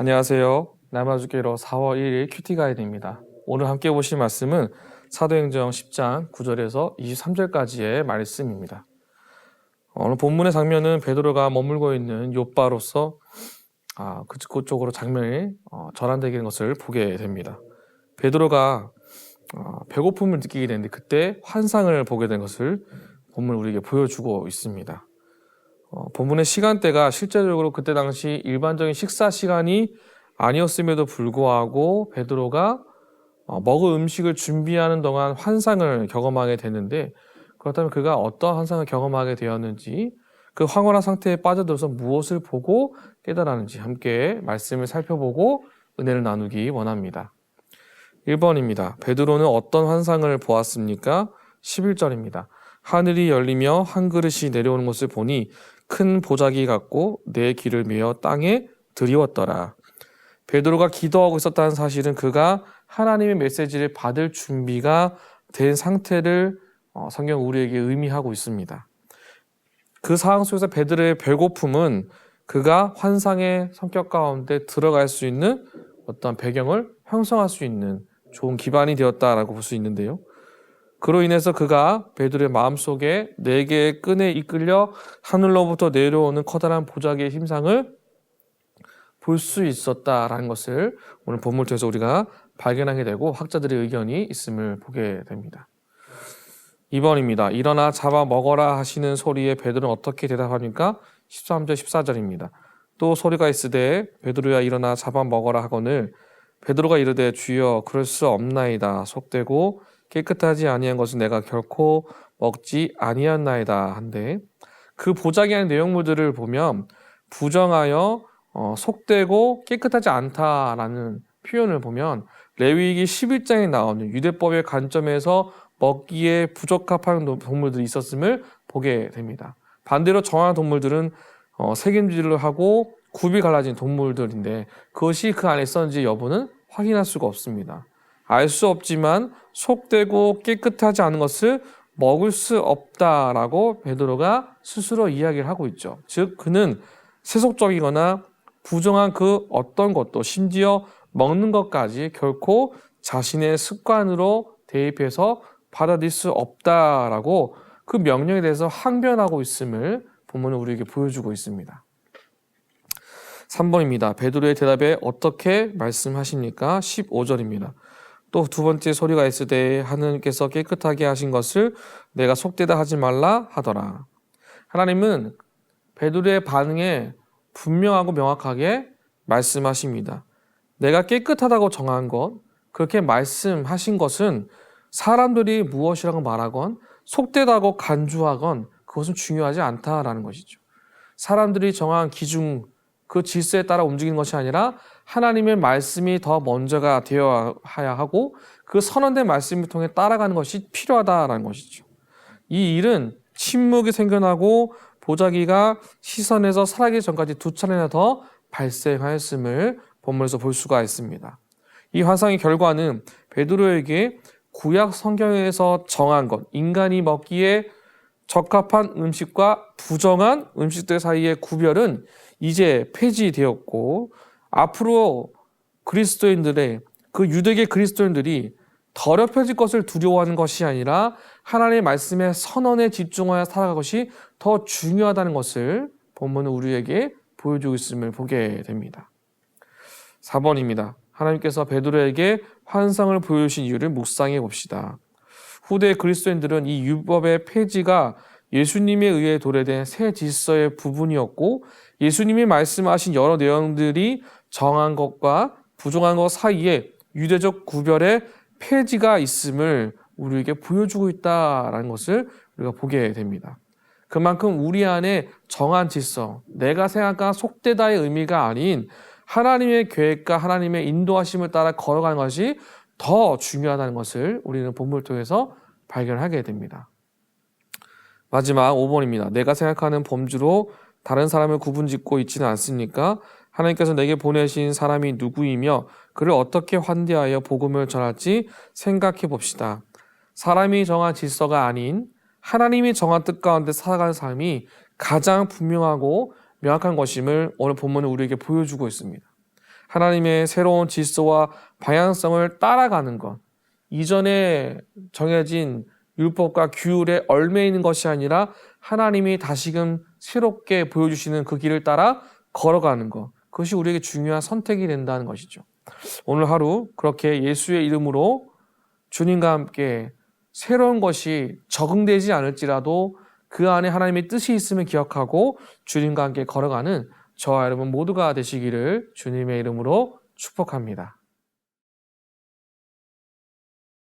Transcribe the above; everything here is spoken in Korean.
안녕하세요. 남아주기로 4월 1일 큐티 가이드입니다. 오늘 함께 보실 말씀은 사도행전 10장 9절에서 23절까지의 말씀입니다. 오늘 본문의 장면은 베드로가 머물고 있는 욥바로서 그쪽으로 장면이 전환되는 것을 보게 됩니다. 베드로가 배고픔을 느끼게 되는데 그때 환상을 보게 된 것을 본문 우리에게 보여주고 있습니다. 본문의 시간대가 실제적으로 그때 당시 일반적인 식사 시간이 아니었음에도 불구하고 베드로가 먹을 음식을 준비하는 동안 환상을 경험하게 되는데, 그렇다면 그가 어떤 환상을 경험하게 되었는지, 그 황홀한 상태에 빠져들어서 무엇을 보고 깨달았는지 함께 말씀을 살펴보고 은혜를 나누기 원합니다. 1번입니다. 베드로는 어떤 환상을 보았습니까? 11절입니다. 하늘이 열리며 한 그릇이 내려오는 것을 보니 큰 보자기 같고 내 귀를 메어 땅에 드리웠더라. 베드로가 기도하고 있었다는 사실은 그가 하나님의 메시지를 받을 준비가 된 상태를 성경 우리에게 의미하고 있습니다. 그 상황 속에서 베드로의 배고픔은 그가 환상의 성격 가운데 들어갈 수 있는 어떤 배경을 형성할 수 있는 좋은 기반이 되었다라고 볼 수 있는데요. 그로 인해서 그가 베드로의 마음속에 4개의 끈에 이끌려 하늘로부터 내려오는 커다란 보자기의 형상을 볼 수 있었다라는 것을 오늘 본문을 통해서 우리가 발견하게 되고 학자들의 의견이 있음을 보게 됩니다. 2번입니다. 일어나 잡아 먹어라 하시는 소리에 베드로는 어떻게 대답합니까? 13절 14절입니다. 또 소리가 있으되 베드로야 일어나 잡아 먹어라 하거늘 베드로가 이르되 주여 그럴 수 없나이다. 속되고 깨끗하지 아니한 것은 내가 결코 먹지 아니하나이다 한데, 그 보자기 안의 내용물들을 보면 부정하여 속되고 깨끗하지 않다라는 표현을 보면 레위기 11장에 나오는 유대법의 관점에서 먹기에 부적합한 동물들이 있었음을 보게 됩니다. 반대로 정한 동물들은 색임질을 하고 굽이 갈라진 동물들인데 그것이 그 안에 있었는지 여부는 확인할 수가 없습니다. 알 수 없지만 속되고 깨끗하지 않은 것을 먹을 수 없다라고 베드로가 스스로 이야기를 하고 있죠. 즉 그는 세속적이거나 부정한 그 어떤 것도 심지어 먹는 것까지 결코 자신의 습관으로 대입해서 받아들일 수 없다라고 그 명령에 대해서 항변하고 있음을 본문은 우리에게 보여주고 있습니다. 3번입니다. 베드로의 대답에 어떻게 말씀하십니까? 15절입니다. 또 두 번째 소리가 있으되 하느님께서 깨끗하게 하신 것을 내가 속되다 하지 말라 하더라. 하나님은 베드로의 반응에 분명하고 명확하게 말씀하십니다. 내가 깨끗하다고 정한 것, 그렇게 말씀하신 것은 사람들이 무엇이라고 말하건 속되다고 간주하건 그것은 중요하지 않다라는 것이죠. 사람들이 정한 기준, 그 질서에 따라 움직이는 것이 아니라 하나님의 말씀이 더 먼저가 되어야 하고 그 선언된 말씀을 통해 따라가는 것이 필요하다라는 것이죠. 이 일은 침묵이 생겨나고 보자기가 시선에서 사라지기 전까지 2차례나 더 발생하였음을 본문에서 볼 수가 있습니다. 이 환상의 결과는 베드로에게 구약 성경에서 정한 것, 인간이 먹기에 적합한 음식과 부정한 음식들 사이의 구별은 이제 폐지되었고, 앞으로 그리스도인들의 그 유대계 그리스도인들이 더럽혀질 것을 두려워하는 것이 아니라 하나님의 말씀의 선언에 집중하여 살아갈 것이 더 중요하다는 것을 본문은 우리에게 보여주고 있음을 보게 됩니다. 4번입니다. 하나님께서 베드로에게 환상을 보여주신 이유를 묵상해 봅시다. 후대 그리스도인들은 이 율법의 폐지가 예수님에 의해 도래된 새 질서의 부분이었고, 예수님이 말씀하신 여러 내용들이 정한 것과 부정한 것 사이에 유대적 구별의 폐지가 있음을 우리에게 보여주고 있다는 것을 우리가 보게 됩니다. 그만큼 우리 안에 정한 질서, 내가 생각한 속되다의 의미가 아닌 하나님의 계획과 하나님의 인도하심을 따라 걸어가는 것이 더 중요하다는 것을 우리는 본문을 통해서 발견하게 됩니다. 마지막 5번입니다. 내가 생각하는 범주로 다른 사람을 구분짓고 있지는 않습니까? 하나님께서 내게 보내신 사람이 누구이며 그를 어떻게 환대하여 복음을 전할지 생각해 봅시다. 사람이 정한 질서가 아닌 하나님이 정한 뜻 가운데 살아가는 삶이 가장 분명하고 명확한 것임을 오늘 본문은 우리에게 보여주고 있습니다. 하나님의 새로운 질서와 방향성을 따라가는 것, 이전에 정해진 율법과 규율에 얽매 있는 것이 아니라 하나님이 다시금 새롭게 보여주시는 그 길을 따라 걸어가는 것, 그것이 우리에게 중요한 선택이 된다는 것이죠. 오늘 하루 그렇게 예수의 이름으로 주님과 함께 새로운 것이 적응되지 않을지라도 그 안에 하나님의 뜻이 있음을 기억하고 주님과 함께 걸어가는 저와 여러분 모두가 되시기를 주님의 이름으로 축복합니다.